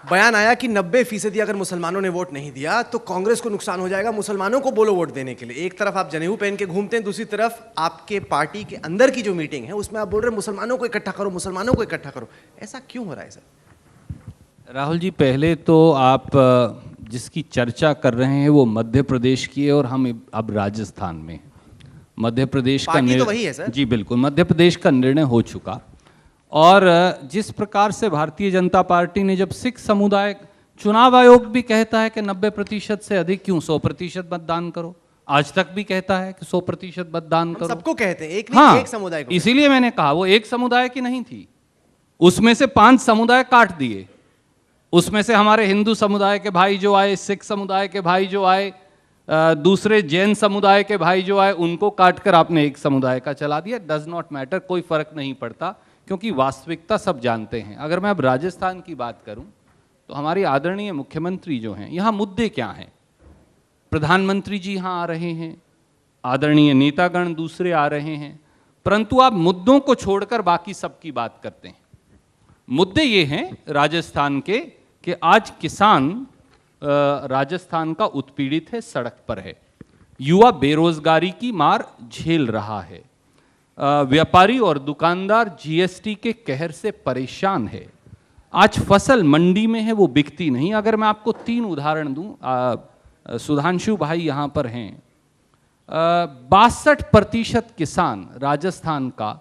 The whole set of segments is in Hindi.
बयान आया कि 90% अगर मुसलमानों ने वोट नहीं दिया तो कांग्रेस को नुकसान हो जाएगा, मुसलमानों को बोलो वोट देने के लिए। एक तरफ आप जनेऊ पहन के घूमते हैं, दूसरी तरफ आपके पार्टी के अंदर की जो मीटिंग है उसमें आप बोल रहे हैं मुसलमानों को इकट्ठा करो, मुसलमानों को इकट्ठा करो। ऐसा क्यों हो रहा है सर? राहुल जी, पहले तो आप जिसकी चर्चा कर रहे हैं वो मध्य प्रदेश की है और हम अब राजस्थान में हैं। मध्य प्रदेश का पार्टी तो वही है सर। जी बिल्कुल, मध्य प्रदेश का निर्णय हो चुका। और जिस प्रकार से भारतीय जनता पार्टी ने, जब सिख समुदाय, चुनाव आयोग भी कहता है कि 90% से अधिक क्यों, 100% मतदान करो, आज तक भी कहता है कि 100% मतदान करो। सबको कहते हैं, एक नहीं, हाँ, एक समुदाय को। इसीलिए मैंने कहा वो एक समुदाय की नहीं थी, उसमें से 5 समुदाय काट दिए। उसमें से हमारे हिंदू समुदाय के भाई जो आए, सिख समुदाय के भाई जो आए, दूसरे जैन समुदाय के भाई जो आए, उनको काटकर आपने एक समुदाय का चला दिया। डज नॉट मैटर, कोई फर्क नहीं पड़ता, क्योंकि वास्तविकता सब जानते हैं। अगर मैं अब राजस्थान की बात करूं तो हमारी आदरणीय मुख्यमंत्री जो हैं, यहाँ मुद्दे क्या हैं? प्रधानमंत्री जी यहाँ आ रहे हैं, आदरणीय नेतागण दूसरे आ रहे हैं, परंतु आप मुद्दों को छोड़कर बाकी सबकी बात करते हैं। मुद्दे ये हैं राजस्थान के कि आज किसान राजस्थान का उत्पीड़ित है, सड़क पर है, युवा बेरोजगारी की मार झेल रहा है, व्यापारी और दुकानदार जीएसटी के कहर से परेशान है, आज फसल मंडी में है वो बिकती नहीं। अगर मैं आपको 3 उदाहरण दूं, सुधांशु भाई यहाँ पर हैं, 62% किसान राजस्थान का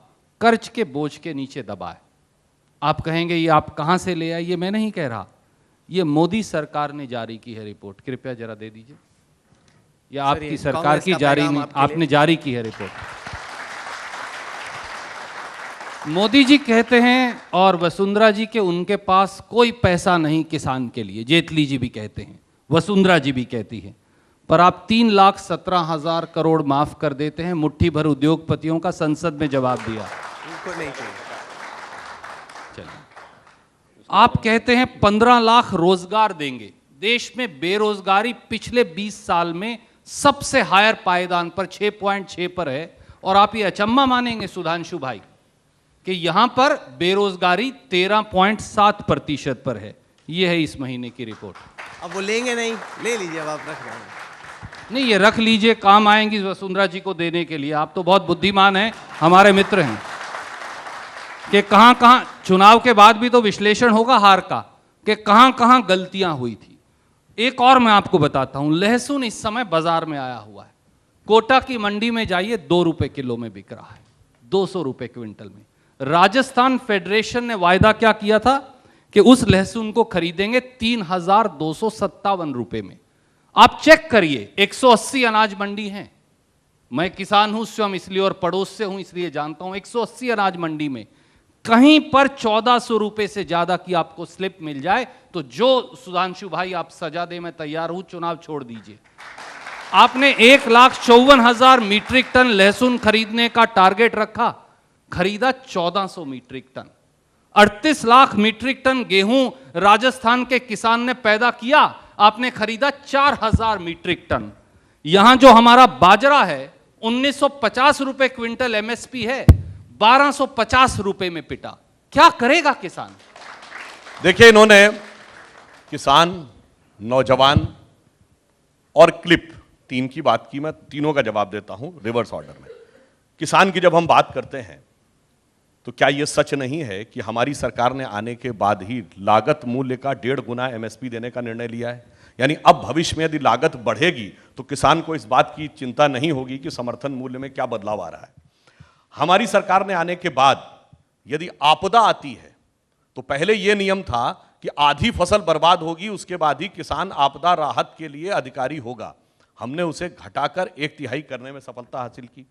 कर्ज के बोझ के नीचे दबा है। आप कहेंगे ये आप कहाँ से ले आए? ये मैं नहीं कह रहा, ये मोदी सरकार ने जारी की है रिपोर्ट, कृपया जरा दे दीजिए। या आपकी सरकार की जारी नहीं, आपने जारी की है रिपोर्ट। मोदी जी कहते हैं और वसुंधरा जी के उनके पास कोई पैसा नहीं किसान के लिए, जेटली जी भी कहते हैं, वसुंधरा जी भी कहती है, पर आप 3,17,000 करोड़ माफ कर देते हैं। मुट्ठी भर उद्योगपतियों का संसद में जवाब दिया, उनको नहीं चाहिए। चलिए, आप कहते हैं 15 लाख रोजगार देंगे। देश में बेरोजगारी पिछले 20 साल में सबसे हायर पायदान पर 6.6 पर है, और आप ये अचंबा मानेंगे सुधांशु भाई कि यहां पर बेरोजगारी 13.7% पर है। ये है इस महीने की रिपोर्ट। अब वो लेंगे नहीं, ले लीजिए, अब आप रख रहे हैं। नहीं, ये रख लीजिए, काम आएंगी वसुंधरा जी को देने के लिए। आप तो बहुत बुद्धिमान हैं, हमारे मित्र हैं, कि कहां कहां चुनाव के बाद भी तो विश्लेषण होगा हार का, कि कहां कहां गलतियां हुई थी। एक और मैं आपको बताता हूं, लहसुन इस समय बाजार में आया हुआ है, कोटा की मंडी में जाइए 2 रुपए किलो में बिक रहा है, 200 रुपए क्विंटल में। राजस्थान फेडरेशन ने वायदा क्या किया था कि उस लहसुन को खरीदेंगे 3,257 रुपए में। आप चेक करिए, 180 अनाज मंडी हैं, मैं किसान हूं स्वयं इसलिए और पड़ोस से हूं इसलिए जानता हूं, 180 अनाज मंडी में कहीं पर 1400 रुपए से ज्यादा की आपको स्लिप मिल जाए तो जो सुधांशु भाई आप सजा दे, मैं तैयार हूं, चुनाव छोड़ दीजिए। आपने 1,54,000 मीट्रिक टन लहसुन खरीदने का टारगेट रखा, खरीदा 1400 metric ton. 38 lakh metric ton गेहूं राजस्थान के किसान ने पैदा किया, आपने खरीदा 4000 मीट्रिक टन। यहां जो हमारा बाजरा है 1950 रुपए क्विंटल एमएसपी है, 1250 रुपए में पिटा। क्या करेगा किसान? देखिए, इन्होंने किसान, नौजवान और क्लिप 3 की बात की, मैं तीनों का जवाब देता हूं रिवर्स ऑर्डर में। किसान की जब हम बात करते हैं तो क्या यह सच नहीं है कि हमारी सरकार ने आने के बाद ही लागत मूल्य का 1.5 गुना एमएसपी देने का निर्णय लिया है? यानी अब भविष्य में यदि लागत बढ़ेगी तो किसान को इस बात की चिंता नहीं होगी कि समर्थन मूल्य में क्या बदलाव आ रहा है। हमारी सरकार ने आने के बाद यदि आपदा आती है तो पहले यह नियम था कि आधी फसल बर्बाद होगी, उसके बाद ही किसान आपदा राहत के लिए अधिकारी होगा। हमने उसे घटाकर 1/3 करने में सफलता हासिल की।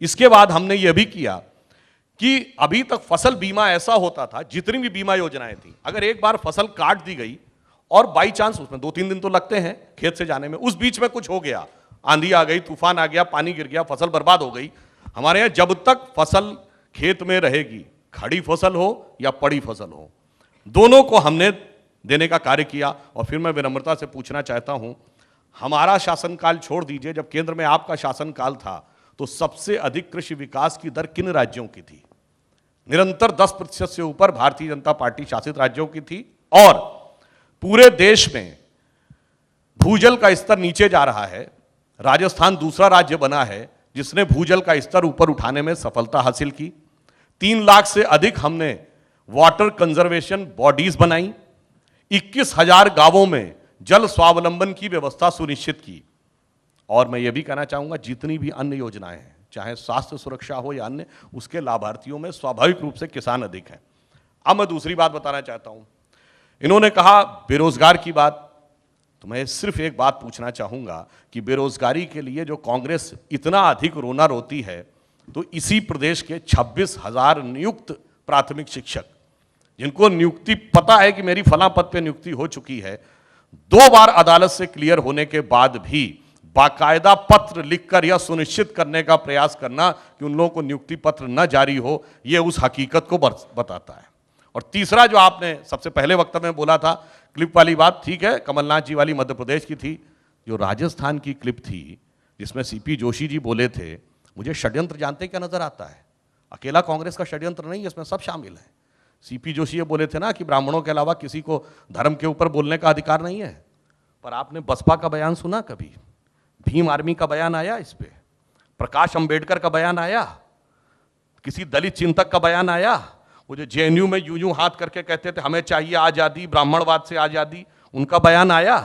इसके बाद हमने यह भी किया कि अभी तक फसल बीमा ऐसा होता था, जितनी भी बीमा योजनाएं थी, अगर एक बार फसल काट दी गई और बाई चांस उसमें 2-3 दिन तो लगते हैं खेत से जाने में, उस बीच में कुछ हो गया, आंधी आ गई, तूफान आ गया, पानी गिर गया, फसल बर्बाद हो गई, हमारे यहां जब तक फसल खेत में रहेगी, खड़ी फसल हो या पड़ी फसल हो, दोनों को हमने देने का कार्य किया। और फिर मैं विनम्रता से पूछना चाहता हूं, हमारा शासनकाल छोड़ दीजिए, जब केंद्र में आपका शासनकाल था तो सबसे अधिक कृषि विकास की दर किन राज्यों की थी? निरंतर 10% से ऊपर भारतीय जनता पार्टी शासित राज्यों की थी। और पूरे देश में भूजल का स्तर नीचे जा रहा है। राजस्थान दूसरा राज्य बना है जिसने भूजल का स्तर ऊपर उठाने में सफलता हासिल की। 3 लाख से अधिक हमने वाटर कंजर्वेशन बॉडीज बनाई। 21,000 गांवों में जल स्वावलंबन की व्यवस्था सुनिश्चित की। और मैं ये भी कहना चाहूंगा, जितनी भी अन्य योजनाएं हैं, चाहे स्वास्थ्य सुरक्षा हो या अन्य, उसके लाभार्थियों में स्वाभाविक रूप से किसान अधिक हैं। अब मैं दूसरी बात बताना चाहता हूं। इन्होंने कहा बेरोजगार की बात, तो मैं सिर्फ एक बात पूछना चाहूंगा कि बेरोजगारी के लिए जो कांग्रेस इतना अधिक रोना रोती है, तो इसी प्रदेश के 26,000 नियुक्त प्राथमिक शिक्षक, जिनको नियुक्ति पता है कि मेरी फलां पद पे नियुक्ति हो चुकी है, 2 बार अदालत से क्लियर होने के बाद भी बाकायदा पत्र लिखकर यह सुनिश्चित करने का प्रयास करना कि उन लोगों को नियुक्ति पत्र न जारी हो, यह उस हकीकत को बताता है। और तीसरा जो आपने सबसे पहले वक्तव्य में बोला था, क्लिप वाली बात, ठीक है, कमलनाथ जी वाली मध्य प्रदेश की थी। जो राजस्थान की क्लिप थी जिसमें सीपी जोशी जी बोले थे, मुझे षड्यंत्र जानते क्या नजर आता है? अकेला कांग्रेस का षड्यंत्र नहीं है, इसमें सब शामिल है। सीपी जोशी ये बोले थे ना कि ब्राह्मणों के अलावा किसी को धर्म के ऊपर बोलने का अधिकार नहीं है। पर आपने बसपा का बयान सुना कभी? भीम आर्मी का बयान आया इस पे? प्रकाश अंबेडकर का बयान आया? किसी दलित चिंतक का बयान आया? वो जो जेएनयू में यूं हाथ करके कहते थे हमें चाहिए आजादी, ब्राह्मणवाद से आजादी, उनका बयान आया?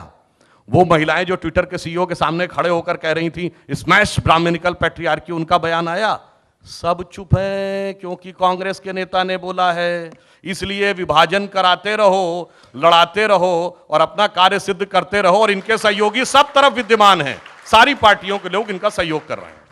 वो महिलाएं जो ट्विटर के सीईओ के सामने खड़े होकर कह रही थी स्मैश ब्राह्मणिकल पैट्रियार्की, उनका बयान आया? सब चुप है क्योंकि कांग्रेस के नेता ने बोला है। इसलिए विभाजन कराते रहो, लड़ाते रहो और अपना कार्य सिद्ध करते रहो। और इनके सहयोगी सब तरफ विद्यमान हैं, सारी पार्टियों के लोग इनका सहयोग कर रहे हैं।